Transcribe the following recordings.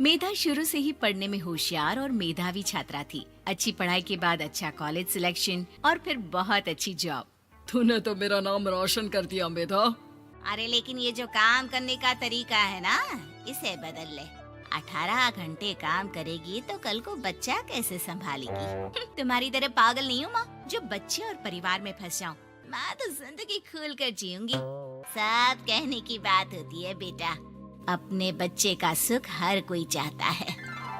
मेधा शुरू से ही पढ़ने में होशियार और मेधावी छात्रा थी। अच्छी पढ़ाई के बाद अच्छा कॉलेज सिलेक्शन और फिर बहुत अच्छी जॉब। तूने तो मेरा नाम रोशन कर दिया मेधा। अरे लेकिन ये जो काम करने का तरीका है ना, इसे बदल ले। 18 घंटे काम करेगी तो कल को बच्चा कैसे संभालेगी? तुम्हारी तरह पागल नहीं हूँ माँ, जो बच्चे और परिवार में फंस जाऊँ। मैं तो जिंदगी खुल कर जीऊंगी। सब कहने की बात होती है बेटा, अपने बच्चे का सुख हर कोई चाहता है।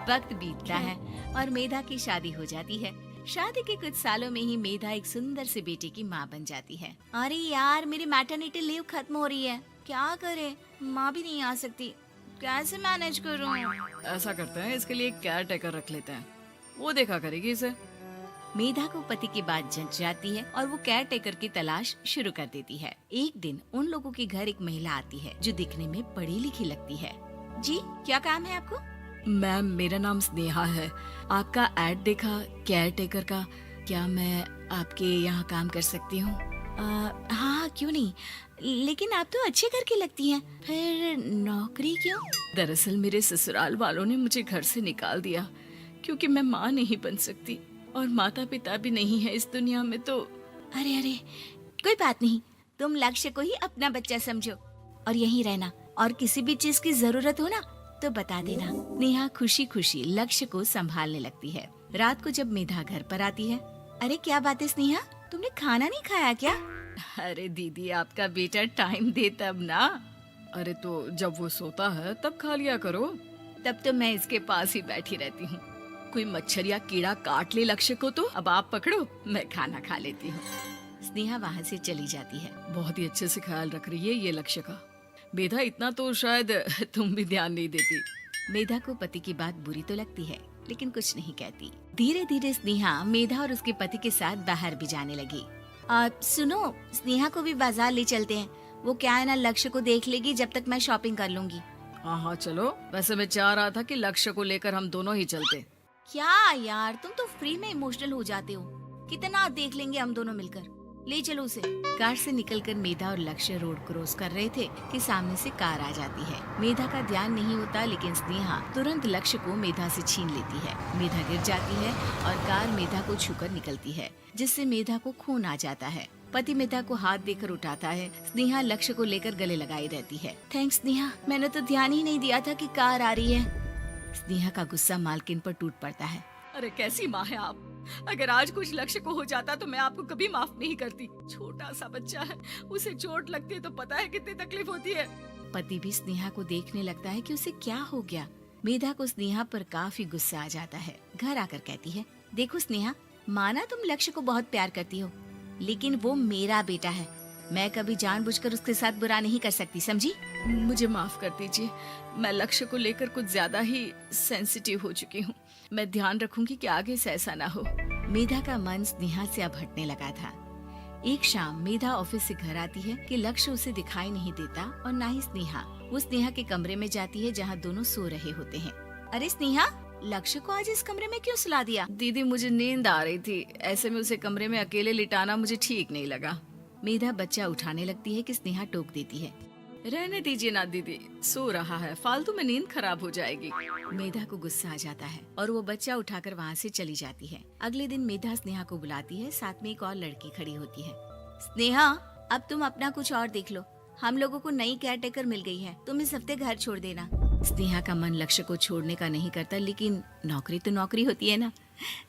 वक्त बीतता है और मेधा की शादी हो जाती है। शादी के कुछ सालों में ही मेधा एक सुंदर से बेटे की माँ बन जाती है। अरे यार, मेरी मैटरनिटी लीव खत्म हो रही है, क्या करे? माँ भी नहीं आ सकती, कैसे मैनेज करूँ? ऐसा करते हैं, इसके लिए एक केयर टेकर रख लेते हैं, वो देखा करेगी इसे। मेधा को पति की बात जंच जाती है और वो केयर टेकर की तलाश शुरू कर देती है। एक दिन उन लोगों के घर एक महिला आती है जो दिखने में पढ़ी लिखी लगती है। जी, क्या काम है आपको? मैम, मेरा नाम स्नेहा है। आपका एड देखा केयर टेकर का, क्या मैं आपके यहाँ काम कर सकती हूँ? हाँ, क्यों नहीं, लेकिन आप तो अच्छे घर की लगती हैं, फिर नौकरी क्यों? दरअसल मेरे ससुराल वालों ने मुझे घर से निकाल दिया क्योंकि मैं माँ नहीं बन सकती और माता पिता भी नहीं है इस दुनिया में। तो अरे अरे, कोई बात नहीं, तुम लक्ष्य को ही अपना बच्चा समझो और यहीं रहना, और किसी भी चीज की जरूरत हो ना तो बता देना। नेहा खुशी खुशी लक्ष्य को संभालने लगती है। रात को जब मेधा घर पर आती है, अरे क्या बात है स्नेहा, तुमने खाना नहीं खाया क्या? अरे दीदी, आपका बेटा टाइम दे तब ना। अरे तो जब वो सोता है तब खा लिया करो। तब तो मैं इसके पास ही बैठी रहती हूँ। कोई मच्छर या कीड़ा काट ले लक्ष्य को तो अब आप पकड़ो, मैं खाना खा लेती हूँ। स्नेहा वहाँ से चली जाती है। बहुत ही अच्छे से ख्याल रख रही है ये लक्ष्य का। मेधा, इतना तो शायद तुम भी ध्यान नहीं देती। मेधा को पति की बात बुरी तो लगती है, लेकिन कुछ नहीं कहती। धीरे धीरे स्नेहा मेधा और उसके पति के साथ बाहर भी जाने लगी। सुनो, स्नेहा को भी बाजार ले चलते हैं, वो क्या है ना, लक्ष्य को देख लेगी जब तक मैं शॉपिंग कर लूंगी। हाँ हाँ चलो, वैसे मैं चाह रहा था कि लक्ष्य को लेकर हम दोनों ही चलते। क्या यार, तुम तो फ्री में इमोशनल हो जाते हो, कितना देख लेंगे हम दोनों मिलकर, ले चलो उसे। कार से निकलकर मेधा और लक्ष्य रोड क्रॉस कर रहे थे कि सामने से कार आ जाती है। मेधा का ध्यान नहीं होता, लेकिन स्नेहा तुरंत लक्ष्य को मेधा से छीन लेती है। मेधा गिर जाती है और कार मेधा को छूकर निकलती है, जिससे मेधा को खून आ जाता है। पति मेधा को हाथ देकर उठाता है। स्नेहा लक्ष्य को लेकर गले लगाई रहती है। थैंक्स स्नेहा, मैंने तो ध्यान ही नहीं दिया था कि कार आ रही है। स्नेहा का गुस्सा मालकिन पर टूट पड़ता है। अरे कैसी माँ है आप, अगर आज कुछ लक्ष्य को हो जाता तो मैं आपको कभी माफ नहीं करती। छोटा सा बच्चा है, उसे चोट लगती है तो पता है कितनी तकलीफ होती है। पति भी स्नेहा को देखने लगता है कि उसे क्या हो गया। मेधा को स्नेहा पर काफी गुस्सा आ जाता है। घर आकर कहती है, देखो स्नेहा, माना तुम लक्ष्य को बहुत प्यार करती हो, लेकिन वो मेरा बेटा है, मैं कभी जानबूझकर उसके साथ बुरा नहीं कर सकती, समझी? मुझे माफ कर दीजिए, मैं लक्ष्य को लेकर कुछ ज्यादा ही सेंसिटिव हो चुकी हूँ। मैं ध्यान रखूंगी कि आगे से ऐसा ना हो। मेधा का मन स्नेहा से अब हटने लगा था। एक शाम मेधा ऑफिस से घर आती है कि लक्ष्य उसे दिखाई नहीं देता और ना ही स्नेहा। वो स्नेहा के कमरे में जाती है जहाँ दोनों सो रहे होते हैं। अरे स्नेहा, लक्ष्य को आज इस कमरे में क्यों सुला दिया? दीदी, मुझे नींद आ रही थी, ऐसे में उसे कमरे में अकेले लिटाना मुझे ठीक नहीं लगा। मेधा बच्चा उठाने लगती है कि स्नेहा टोक देती है। रहने दीजिए ना दीदी, सो रहा है, फालतू में नींद खराब हो जाएगी। मेधा को गुस्सा आ जाता है और वो बच्चा उठाकर वहाँ से चली जाती है। अगले दिन मेधा स्नेहा को बुलाती है, साथ में एक और लड़की खड़ी होती है। स्नेहा, अब तुम अपना कुछ और देख लो, हम लोगों को नई केयर टेकर मिल गई है, तुम इस हफ्ते घर छोड़ देना। स्नेहा का मन लक्ष्य को छोड़ने का नहीं करता, लेकिन नौकरी तो नौकरी होती है ना।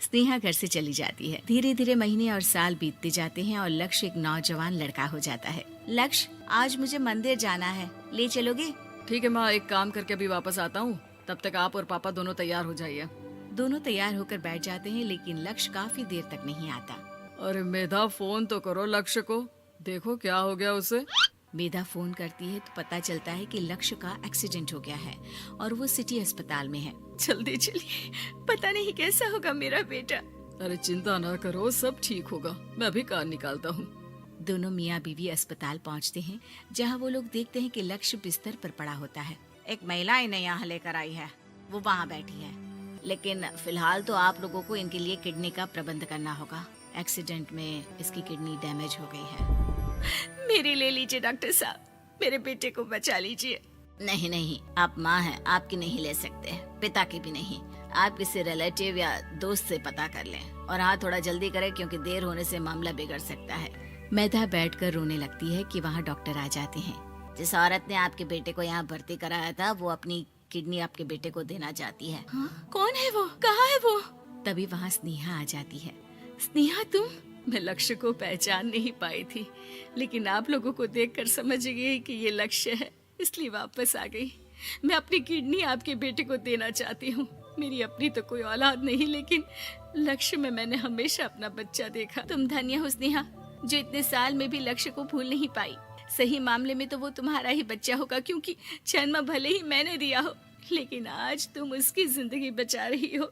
स्नेहा घर से चली जाती है। धीरे धीरे महीने और साल बीतते जाते हैं और लक्ष्य एक नौजवान लड़का हो जाता है। लक्ष्य, आज मुझे मंदिर जाना है, ले चलोगे? ठीक है माँ, एक काम करके अभी वापस आता हूँ, तब तक आप और पापा दोनों तैयार हो जाइए। दोनों तैयार होकर बैठ जाते हैं, लेकिन लक्ष्य काफी देर तक नहीं आता। अरे मेधा, फोन तो करो लक्ष्य को, देखो क्या हो गया उसे। मेधा फोन करती है तो पता चलता है कि लक्ष्य का एक्सीडेंट हो गया है और वो सिटी अस्पताल में है। जल्दी चलिए, पता नहीं कैसा होगा मेरा बेटा। अरे चिंता ना करो, सब ठीक होगा, मैं अभी कार निकालता हूँ। दोनों मियाँ बीवी अस्पताल पहुँचते हैं, जहाँ वो लोग देखते हैं कि लक्ष्य बिस्तर पर पड़ा होता है। एक महिला इन्हें यहाँ लेकर आई है, वो वहाँ बैठी है, लेकिन फिलहाल तो आप लोगों को इनके लिए किडनी का प्रबंध करना होगा। एक्सीडेंट में इसकी किडनी डैमेज हो गई है। मेरी ले लीजिए डॉक्टर साहब, मेरे बेटे को बचा लीजिए। नहीं नहीं, आप माँ हैं, आपकी नहीं ले सकते, पिता की भी नहीं। आप किसी रिलेटिव या दोस्त से पता कर लें, और हाँ थोड़ा जल्दी करें क्योंकि देर होने से मामला बिगड़ सकता है। मेधा बैठकर रोने लगती है कि वहाँ डॉक्टर आ जाते हैं। जिस औरत ने आपके बेटे को यहाँ भर्ती कराया था वो अपनी किडनी आपके बेटे को देना चाहती है। हाँ? कौन है वो? कहाँ है वो? तभी वहाँ स्नेहा आ जाती है। स्नेहा तुम? मैं लक्ष्य को पहचान नहीं पाई थी, लेकिन आप लोगों को देखकर समझ गई कि ये लक्ष्य है, इसलिए वापस आ गई। मैं अपनी किडनी आपके बेटे को देना चाहती हूँ। मेरी अपनी तो कोई औलाद नहीं, लेकिन लक्ष्य में मैंने हमेशा अपना बच्चा देखा। तुम धन्य हो स्नेहा, जो इतने साल में भी लक्ष्य को भूल नहीं पाई। सही मामले में तो वो तुम्हारा ही बच्चा होगा, क्योंकि जन्म भले ही मैंने दिया हो, लेकिन आज तुम उसकी जिंदगी बचा रही हो।